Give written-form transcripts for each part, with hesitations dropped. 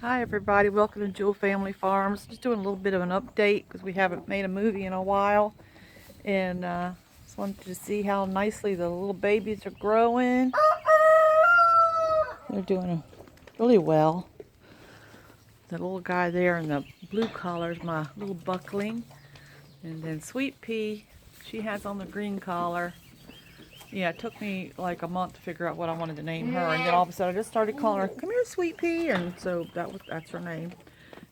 Hi everybody, welcome to Jewell Family Farms. Just doing a little bit of an update because we haven't made a movie in a while, and just wanted to see how nicely the little babies are growing. They're doing really well. The little guy there in the blue collar is my little buckling, and then Sweet Pea, she has on the green collar. Yeah, it took me like a month to figure out what I wanted to name her, and then all of a sudden I just started calling her, "Come here, Sweet Pea," and so that's her name.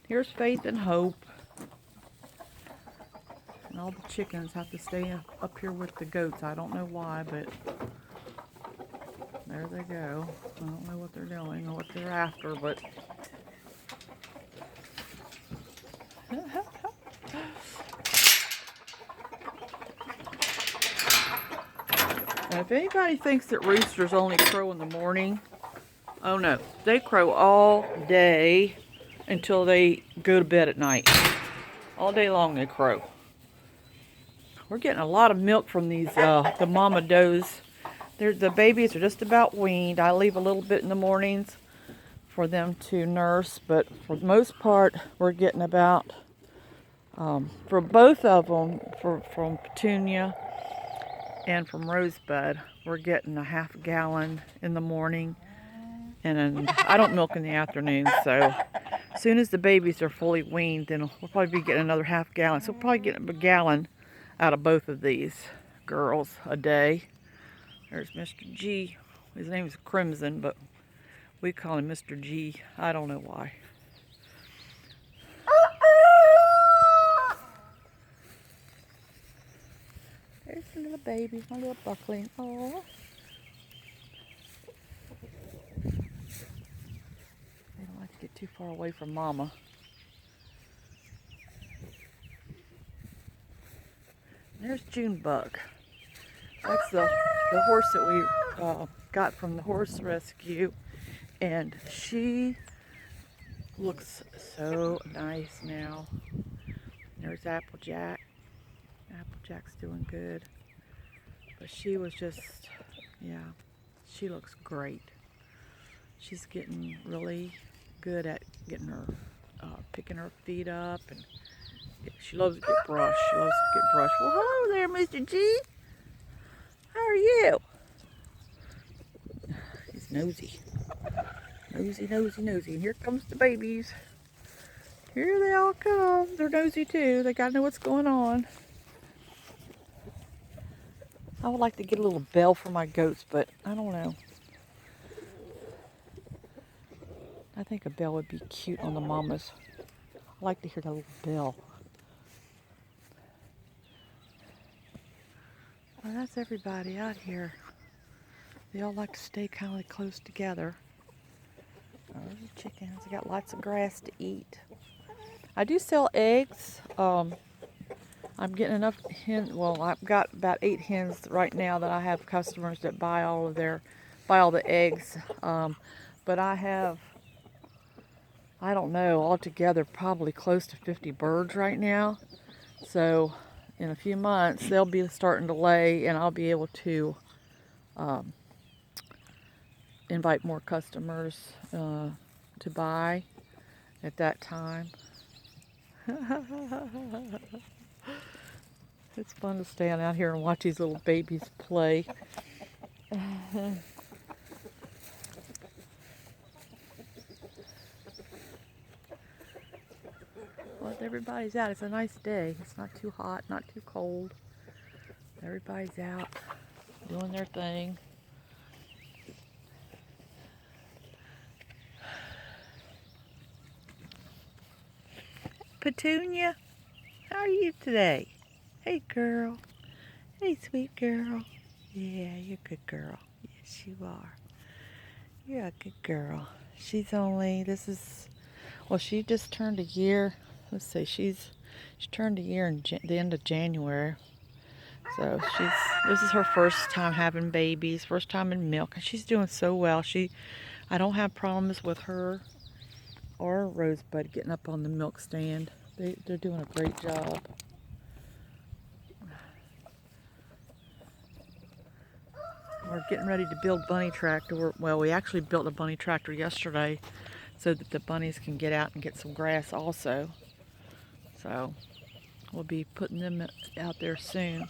Here's Faith and Hope. And all the chickens have to stay up here with the goats. I don't know why, but there they go. I don't know what they're doing or what they're after, but and if anybody thinks that roosters only crow in the morning, oh no, they crow all day until they go to bed at night. All day long they crow. We're getting a lot of milk from these the mama does. The babies are just about weaned. I leave a little bit in the mornings for them to nurse, but for the most part we're getting about for both of them, from Petunia and from Rosebud, we're getting a half gallon in the morning, and then I don't milk in the afternoon, so as soon as the babies are fully weaned, then we'll probably be getting another half gallon. So we'll probably get a gallon out of both of these girls a day. There's Mr. G. His name is Crimson, but we call him Mr. G. I don't know why. There's the little baby, my little buckling. Oh. They don't like to get too far away from Mama. There's Junebug. That's the horse that we got from the horse rescue, and she looks so nice now. There's Applejack. Applejack's doing good, but she was just, yeah, she looks great. She's getting really good at getting her, picking her feet up, and she loves to get brushed. She loves to get brushed. Well, hello there, Mr. G. How are you? He's nosy. Nosy, nosy, nosy. And here comes the babies. Here they all come. They're nosy too. They gotta know what's going on. I would like to get a little bell for my goats, but I don't know. I think a bell would be cute on the mamas. I like to hear that little bell. Well, that's everybody out here. They all like to stay kind of close together. Oh, the chickens. They got lots of grass to eat. I do sell eggs. I'm getting enough hens. Well, I've got about 8 hens right now that I have customers that buy all the eggs. But I have, I don't know, altogether probably close to 50 birds right now. So in a few months they'll be starting to lay, and I'll be able to invite more customers to buy at that time. It's fun to stand out here and watch these little babies play. Well, everybody's out. It's a nice day. It's not too hot, not too cold. Everybody's out doing their thing. Petunia, how are you today? Hey, girl. Hey, sweet girl. Yeah, you're a good girl. Yes, you are. You're a good girl. She's only, well, she just turned a year. Let's see, she turned a year in the end of January. So this is her first time having babies, first time in milk, and she's doing so well. I don't have problems with her or Rosebud getting up on the milk stand. They're doing a great job. We're getting ready to build bunny tractor. Well, we actually built a bunny tractor yesterday so that the bunnies can get out and get some grass also. So we'll be putting them out there soon.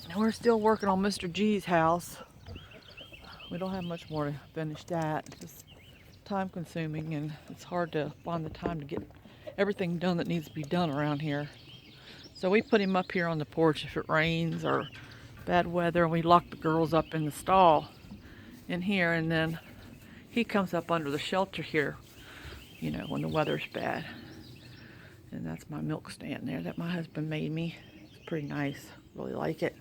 And we're still working on Mr. G's house. We don't have much more to finish that. It's just time consuming, and it's hard to find the time to get everything done that needs to be done around here. So we put him up here on the porch if it rains or bad weather, and we lock the girls up in the stall in here, and then he comes up under the shelter here, you know, when the weather's bad. And that's my milk stand there that my husband made me. It's pretty nice. Really like it.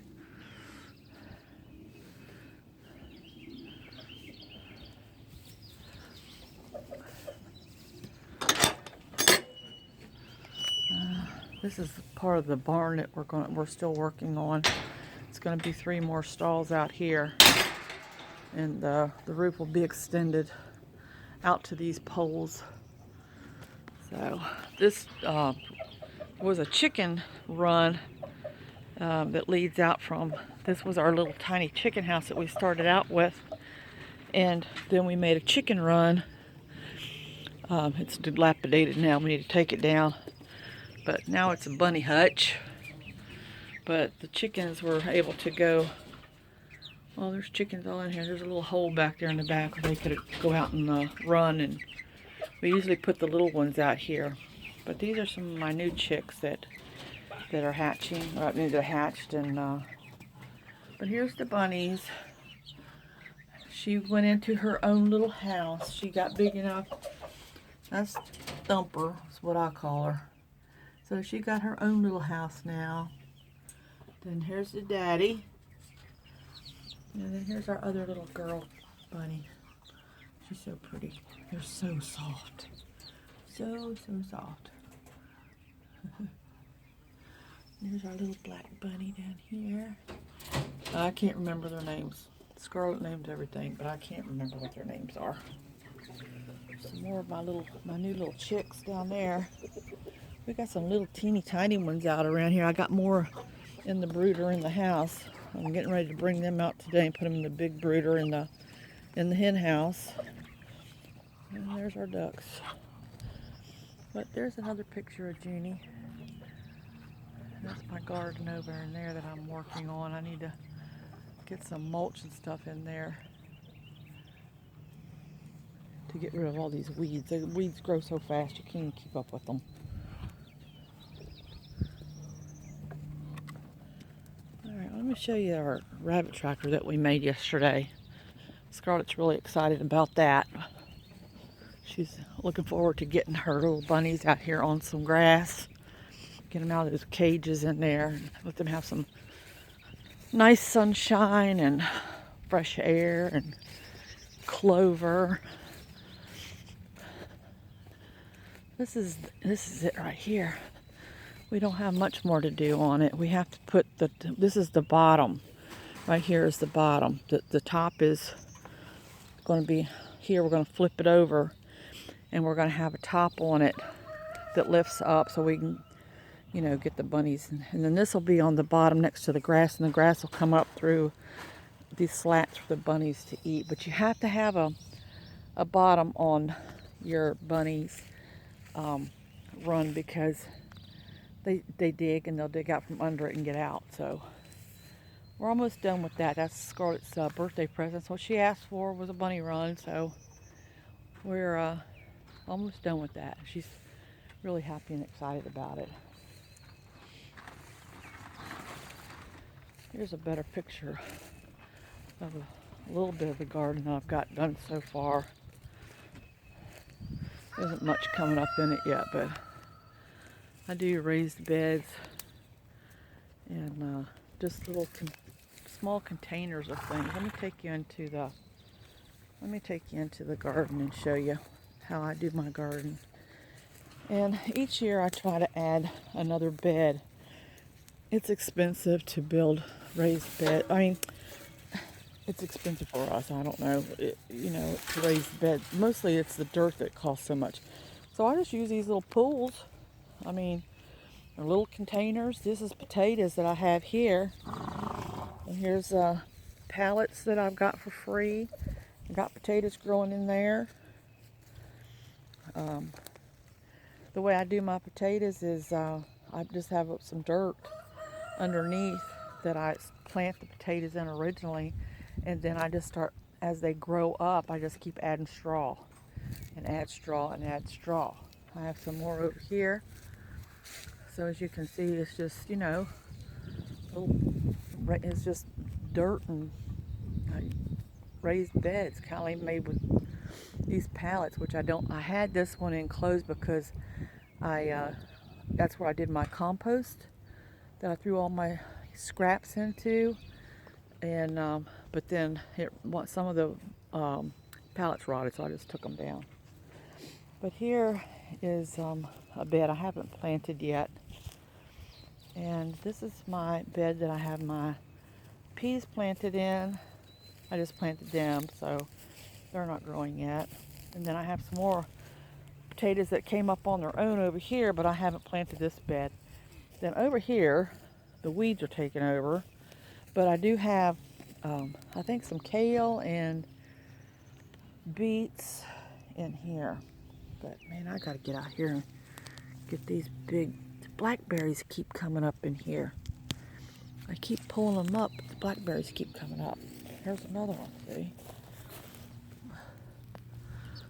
This is part of the barn that we're still working on. It's going to be 3 more stalls out here, and the roof will be extended out to these poles. So this was a chicken run that leads out from, this was our little tiny chicken house that we started out with, and then we made a chicken run. It's dilapidated now, we need to take it down, but now it's a bunny hutch. But the chickens were able to go, well, there's chickens all in here. There's a little hole back there in the back where they could go out and run, and we usually put the little ones out here. But these are some of my new chicks that are hatching. I mean, they're hatched, and but here's the bunnies. She went into her own little house. She got big enough. That's Thumper, is what I call her. So she got her own little house now. Then here's the daddy. And then here's our other little girl bunny. She's so pretty. They're so soft. So soft. There's our little black bunny down here. I can't remember their names. Scarlett named everything, but I can't remember what their names are. Some more of my new little chicks down there. We got some little teeny tiny ones out around here. I got more in the brooder in the house. I'm getting ready to bring them out today and put them in the big brooder in the hen house. And there's our ducks. But there's another picture of Jeannie. That's my garden over in there that I'm working on. I need to get some mulch and stuff in there to get rid of all these weeds. The weeds grow so fast you can't keep up with them. Alright, let me show you our rabbit tracker that we made yesterday. Scarlett's really excited about that. She's looking forward to getting her little bunnies out here on some grass. Get them out of those cages in there and let them have some nice sunshine and fresh air and clover. This is it right here. We don't have much more to do on it. We have to put this is the bottom. Right here is the bottom. The top is going to be here. We're going to flip it over, and we're going to have a top on it that lifts up so we can, you know, get the bunnies. And then this will be on the bottom next to the grass, and the grass will come up through these slats for the bunnies to eat. But you have to have a bottom on your bunnies run, because they dig, and they'll dig out from under it and get out. So we're almost done with that. That's Scarlett's birthday present. So what she asked for was a bunny run, so we're almost done with that. She's really happy and excited about it. Here's a better picture of a little bit of the garden that I've got done so far. There isn't much coming up in it yet, but I do raised beds and just little small containers of things. Let me take you into the garden and show you how I do my garden. And each year I try to add another bed. It's expensive to build raised bed. I mean, it's expensive for us. I don't know, to raise beds. Mostly it's the dirt that costs so much. So I just use these little pools. I mean, they're little containers. This is potatoes that I have here. And here's pallets that I've got for free. I've got potatoes growing in there. The way I do my potatoes is I just have some dirt underneath that I plant the potatoes in originally, and then I just start, as they grow up, I just keep adding straw and add straw and add straw. I have some more over here. So as you can see, it's just, it's just dirt and raised beds, kind of made with these pallets, which I had this one enclosed because that's where I did my compost that I threw all my scraps into, and but then some of the pallets rotted, so I just took them down. But here is a bed I haven't planted yet, and this is my bed that I have my peas planted in. I just planted them, so they're not growing yet. And then I have some more potatoes that came up on their own over here, but I haven't planted this bed. Then over here, the weeds are taking over, but I do have, I think, some kale and beets in here. But man, I gotta get out here and get these big blackberries keep coming up in here. I keep pulling them up, but the blackberries keep coming up. Here's another one, see?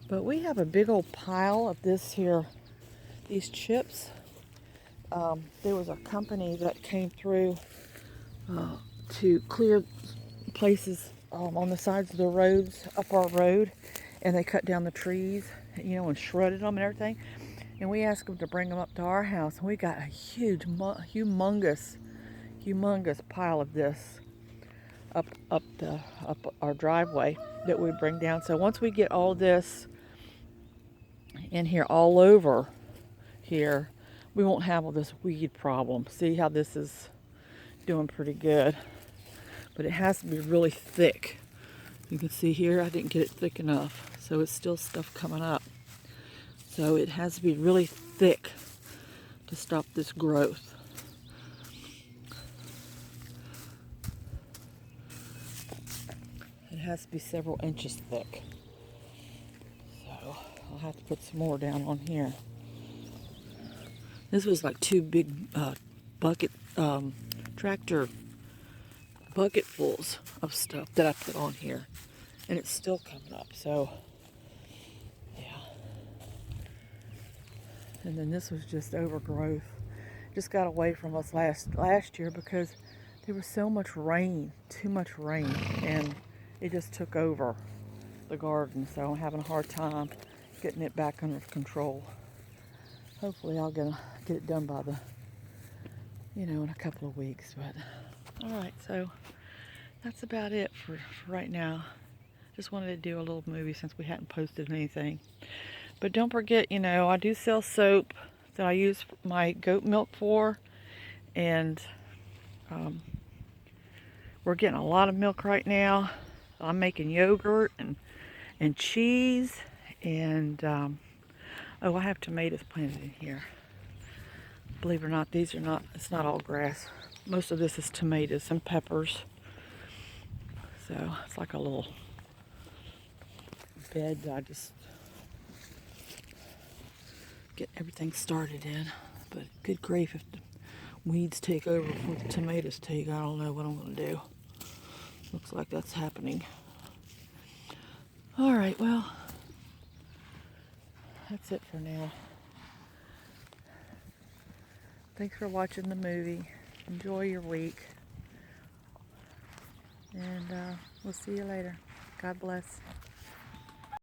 But we have a big old pile of these chips. There was a company that came through to clear places on the sides of the roads, up our road, and they cut down the trees, and shredded them and everything. And we asked them to bring them up to our house, and we got a huge, humongous pile of this up our driveway that we bring down. So once we get all this in here, all over here, we won't have all this weed problem. See how this is doing pretty good, but it has to be really thick. You can see here I didn't get it thick enough, so it's still stuff coming up. So it has to be really thick to stop this growth. It has to be several inches thick. So I'll have to put some more down on here. This was like two big tractor bucketfuls of stuff that I put on here, and it's still coming up. So yeah. And then this was just overgrowth. Just got away from us last year because there was so much rain, too much rain, and it just took over the garden. So I'm having a hard time getting it back under control. Hopefully I'll get it done by in a couple of weeks. But all right, so that's about it for right now. Just wanted to do a little movie since we hadn't posted anything. But don't forget, I do sell soap that I use my goat milk for, and we're getting a lot of milk right now. I'm making yogurt and cheese, and I have tomatoes planted in here. Believe it or not, it's not all grass. Most of this is tomatoes and peppers. So it's like a little bed that I just get everything started in. But good grief, if the weeds take over before the tomatoes take, I don't know what I'm going to do. Looks like that's happening. All right, well, that's it for now. Thanks for watching the movie. Enjoy your week. And we'll see you later. God bless.